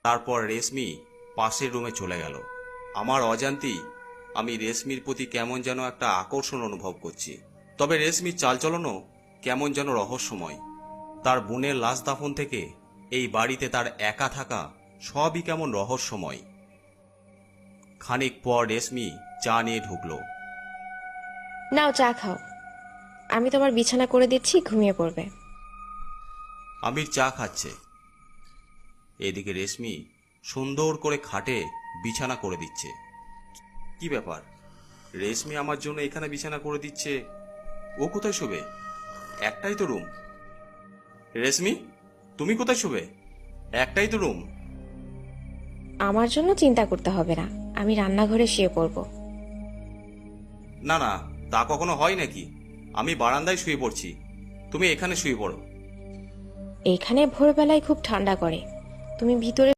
তারপর রেশমি পাশের রুমে চলে গেল। আমার অজান্তেই আমি রেশমির প্রতি কেমন যেন একটা আকর্ষণ অনুভব করছি। তবে রেশমির চালচলনও কেমন যেন রহস্যময়। তার বোনের লাশ দাফন থেকে এই বাড়িতে তার একা থাকা সবই কেমন রহস্যময়। খানিক পর রেশমি চা নিয়ে ঢুকলো। নাও চা খাও, আমি তোমার বিছানা করে দিচ্ছি, ঘুমিয়ে পড়বে। আমির চা খাচ্ছে। এদিকে রেশমি সুন্দর করে খাটে বিছানা করে দিচ্ছে। কি ব্যাপার, রেশমি আমার জন্য এখানে বিছানা করে দিচ্ছে, ও কোথায় শোবে? একটাই তো রুম। রেশমি, তুমি কোথায় শোবে? একটাই তো রুম। আমার জন্য চিন্তা করতে হবে না, আমি রান্নাঘরে শুয়ে পড়ব। না না, তা কখনো হয় নাকি? আমি বারান্দায় শুয়ে পড়ছি, তুমি এখানে শুয়ে পড়ো। এইখানে ভোরবেলায় খুব ঠান্ডা করে, তুমি ভিতরে